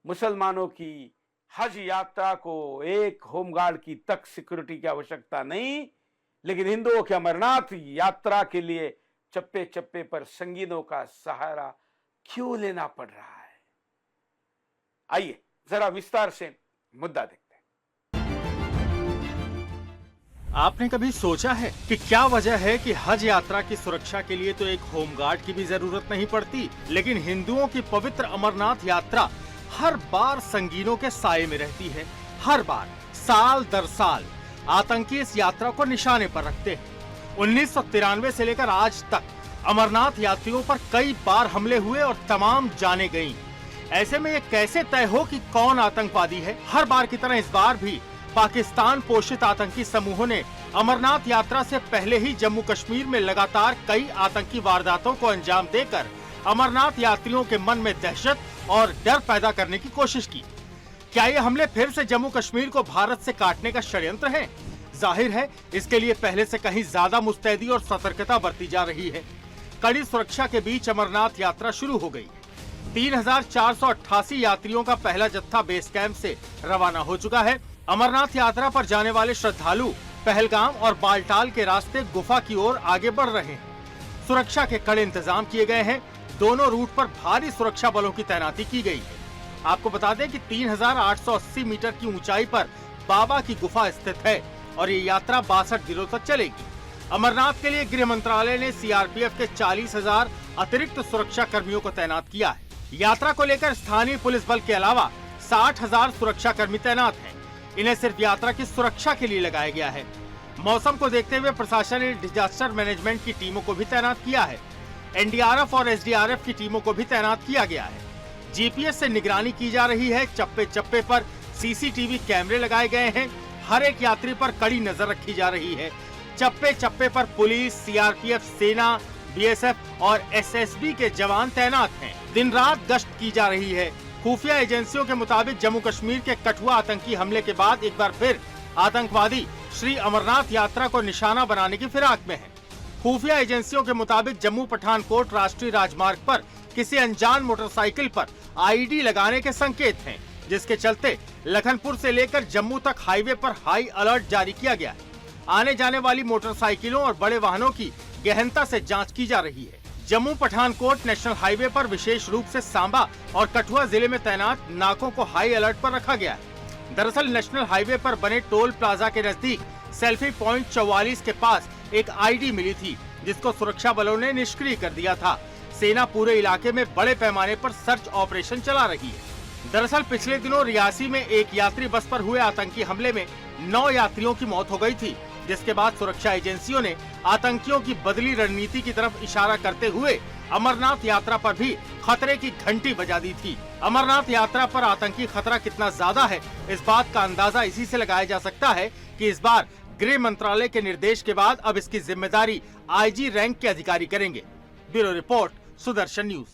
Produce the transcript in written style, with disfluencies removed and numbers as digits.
मुसलमानों की हज यात्रा को एक होमगार्ड की तक सिक्योरिटी की आवश्यकता नहीं, लेकिन हिंदुओं के अमरनाथ यात्रा के लिए चप्पे चप्पे पर संगीनों का सहारा क्यों लेना पड़ रहा है? आइए जरा विस्तार से मुद्दा देखते हैं। आपने कभी सोचा है कि क्या वजह है कि हज यात्रा की सुरक्षा के लिए तो एक होमगार्ड की भी जरूरत नहीं पड़ती, लेकिन हिंदुओं की पवित्र अमरनाथ यात्रा हर बार संगीनों के साये में रहती है। हर बार साल दर साल आतंकी इस यात्रा को निशाने पर रखते हैं। 1993 से लेकर आज तक अमरनाथ यात्रियों पर कई बार हमले हुए और तमाम जाने गईं। ऐसे में ये कैसे तय हो कि कौन आतंकवादी है? हर बार की तरह इस बार भी पाकिस्तान पोषित आतंकी समूहों ने अमरनाथ यात्रा से पहले ही जम्मू कश्मीर में लगातार कई आतंकी वारदातों को अंजाम देकर अमरनाथ यात्रियों के मन में दहशत और डर पैदा करने की कोशिश की। क्या ये हमले फिर से जम्मू कश्मीर को भारत से काटने का षड्यंत्र है? जाहिर है इसके लिए पहले से कहीं ज्यादा मुस्तैदी और सतर्कता बरती जा रही है। कड़ी सुरक्षा के बीच अमरनाथ यात्रा शुरू हो गई। 3488 यात्रियों का पहला जत्था बेस कैंप से रवाना हो चुका है। अमरनाथ यात्रा पर जाने वाले श्रद्धालु पहलगाम और बालटाल के रास्ते गुफा की ओर आगे बढ़ रहे हैं। सुरक्षा के कड़े इंतजाम किए गए हैं। दोनों रूट पर भारी सुरक्षा बलों की तैनाती की गई है। आपको बता दें कि 3880 मीटर की ऊंचाई पर बाबा की गुफा स्थित है और ये यात्रा 62 दिनों तक चलेगी। अमरनाथ के लिए गृह मंत्रालय ने सीआरपीएफ के 40,000 अतिरिक्त सुरक्षा कर्मियों को तैनात किया है। यात्रा को लेकर स्थानीय पुलिस बल के अलावा 60,000 सुरक्षा कर्मी तैनात हैं। इन्हें सिर्फ यात्रा की सुरक्षा के लिए लगाया गया है। मौसम को देखते हुए प्रशासन ने डिजास्टर मैनेजमेंट की टीमों को भी तैनात किया है। एनडीआरएफ और एसडीआरएफ की टीमों को भी तैनात किया गया है। जीपीएस से निगरानी की जा रही है। चप्पे चप्पे पर सीसीटीवी कैमरे लगाए गए हैं। हर एक यात्री पर कड़ी नजर रखी जा रही है। चप्पे चप्पे पर पुलिस, सीआरपीएफ, सेना, बीएसएफ और एसएसबी के जवान तैनात हैं। दिन रात गश्त की जा रही है। खुफिया एजेंसियों के मुताबिक जम्मू कश्मीर के कठुआ आतंकी हमले के बाद एक बार फिर आतंकवादी श्री अमरनाथ यात्रा को निशाना बनाने की फिराक में हैं। खुफिया एजेंसियों के मुताबिक जम्मू पठानकोट राष्ट्रीय राजमार्ग पर किसी अनजान मोटरसाइकिल पर आईडी लगाने के संकेत हैं, जिसके चलते लखनपुर से लेकर जम्मू तक हाईवे पर हाई अलर्ट जारी किया गया है। आने जाने वाली मोटरसाइकिलों और बड़े वाहनों की गहनता से जांच की जा रही है। जम्मू पठानकोट नेशनल हाईवे पर विशेष रूप से सांबा और कठुआ जिले में तैनात नाकों को हाई अलर्ट पर रखा गया है। दरअसल नेशनल हाईवे पर बने टोल प्लाजा के नजदीक सेल्फी पॉइंट 44 के पास एक आईडी मिली थी, जिसको सुरक्षा बलों ने निष्क्रिय कर दिया था। सेना पूरे इलाके में बड़े पैमाने पर सर्च ऑपरेशन चला रही है। दरअसल पिछले दिनों रियासी में एक यात्री बस पर हुए आतंकी हमले में 9 यात्रियों की मौत हो गई थी, जिसके बाद सुरक्षा एजेंसियों ने आतंकियों की बदली रणनीति की तरफ इशारा करते हुए अमरनाथ यात्रा पर भी खतरे की घंटी बजा दी थी। अमरनाथ यात्रा पर आतंकी खतरा कितना ज्यादा है, इस बात का अंदाजा इसी से लगाया जा सकता है कि इस बार गृह मंत्रालय के निर्देश के बाद अब इसकी जिम्मेदारी आईजी रैंक के अधिकारी करेंगे। Bureau report, Sudarshan news.